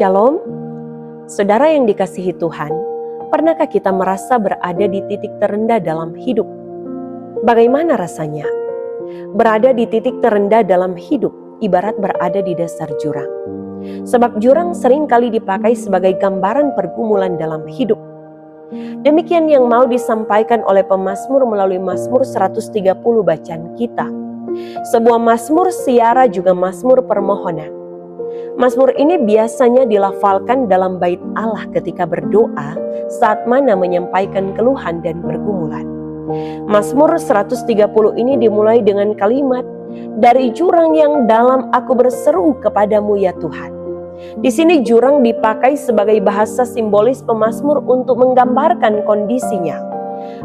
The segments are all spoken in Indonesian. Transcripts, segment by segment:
Shalom, saudara yang dikasihi Tuhan, pernahkah kita merasa berada di titik terendah dalam hidup? Bagaimana rasanya? Berada di titik terendah dalam hidup, ibarat berada di dasar jurang. Sebab jurang sering kali dipakai sebagai gambaran pergumulan dalam hidup. Demikian yang mau disampaikan oleh pemazmur melalui Mazmur 130 bacaan kita. Sebuah mazmur siara juga mazmur permohonan. Mazmur ini biasanya dilafalkan dalam bait Allah ketika berdoa saat mana menyampaikan keluhan dan pergumulan. Mazmur 130 ini dimulai dengan kalimat, "Dari jurang yang dalam aku berseru kepadamu ya Tuhan." Di sini jurang dipakai sebagai bahasa simbolis pemazmur untuk menggambarkan kondisinya,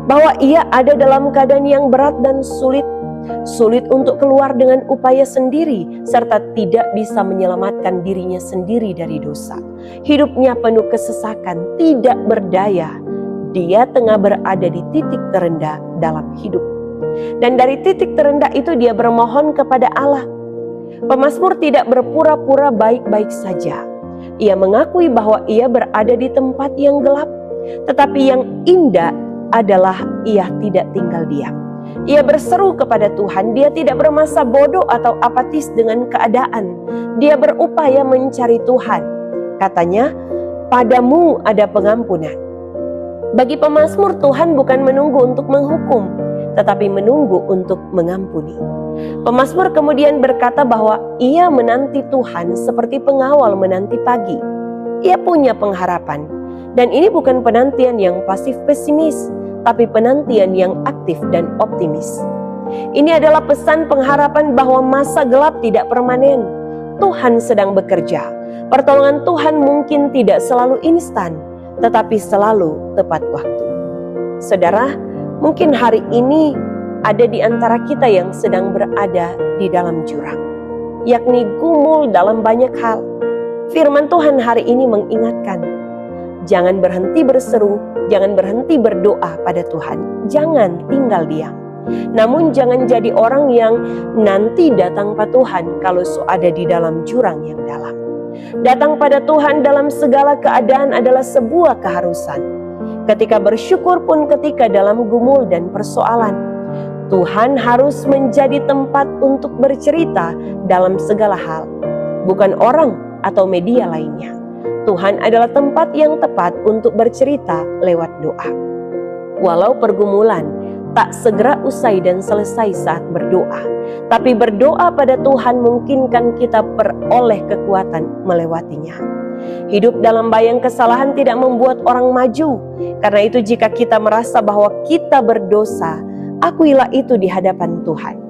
bahwa ia ada dalam keadaan yang berat dan sulit untuk keluar dengan upaya sendiri, serta tidak bisa menyelamatkan dirinya sendiri dari dosa. Hidupnya penuh kesesakan, tidak berdaya. Dia tengah berada di titik terendah dalam hidup. Dan dari titik terendah itu dia bermohon kepada Allah. Pemazmur tidak berpura-pura baik-baik saja. Ia mengakui bahwa ia berada di tempat yang gelap, tetapi yang indah adalah ia tidak tinggal diam. Ia berseru kepada Tuhan, dia tidak bermasa bodoh atau apatis dengan keadaan. Dia berupaya mencari Tuhan. Katanya, "Padamu ada pengampunan." Bagi pemazmur, Tuhan bukan menunggu untuk menghukum, tetapi menunggu untuk mengampuni. Pemazmur kemudian berkata bahwa ia menanti Tuhan seperti pengawal menanti pagi. Ia punya pengharapan, dan ini bukan penantian yang pasif pesimis, tapi penantian yang aktif dan optimis. Ini adalah pesan pengharapan bahwa masa gelap tidak permanen. Tuhan sedang bekerja. Pertolongan Tuhan mungkin tidak selalu instan, tetapi selalu tepat waktu. Saudara, mungkin hari ini ada di antara kita yang sedang berada di dalam jurang, yakni gumul dalam banyak hal. Firman Tuhan hari ini mengingatkan, jangan berhenti berseru, jangan berhenti berdoa pada Tuhan. Jangan tinggal diam. Namun jangan jadi orang yang nanti datang pada Tuhan kalau ada di dalam jurang yang dalam. Datang pada Tuhan dalam segala keadaan adalah sebuah keharusan. Ketika bersyukur pun ketika dalam gumul dan persoalan. Tuhan harus menjadi tempat untuk bercerita dalam segala hal. Bukan orang atau media lainnya. Tuhan adalah tempat yang tepat untuk bercerita lewat doa. Walau pergumulan tak segera usai dan selesai saat berdoa, tapi berdoa pada Tuhan memungkinkan kita peroleh kekuatan melewatinya. Hidup dalam bayang kesalahan tidak membuat orang maju. Karena itu jika kita merasa bahwa kita berdosa, akuilah itu di hadapan Tuhan.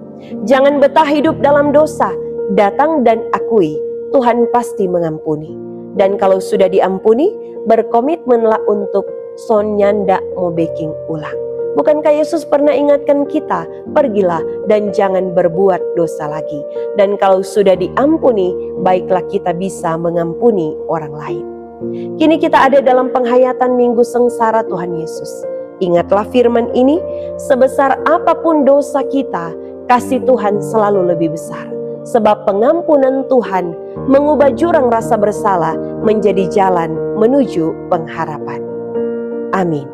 Jangan betah hidup dalam dosa, datang dan akui, Tuhan pasti mengampuni. Dan kalau sudah diampuni, berkomitmenlah untuk sonyanda mau baking ulang. Bukankah Yesus pernah ingatkan kita, pergilah dan jangan berbuat dosa lagi. Dan kalau sudah diampuni, baiklah kita bisa mengampuni orang lain. Kini kita ada dalam penghayatan minggu sengsara Tuhan Yesus. Ingatlah firman ini, sebesar apapun dosa kita, kasih Tuhan selalu lebih besar. Sebab pengampunan Tuhan mengubah jurang rasa bersalah menjadi jalan menuju pengharapan. Amin.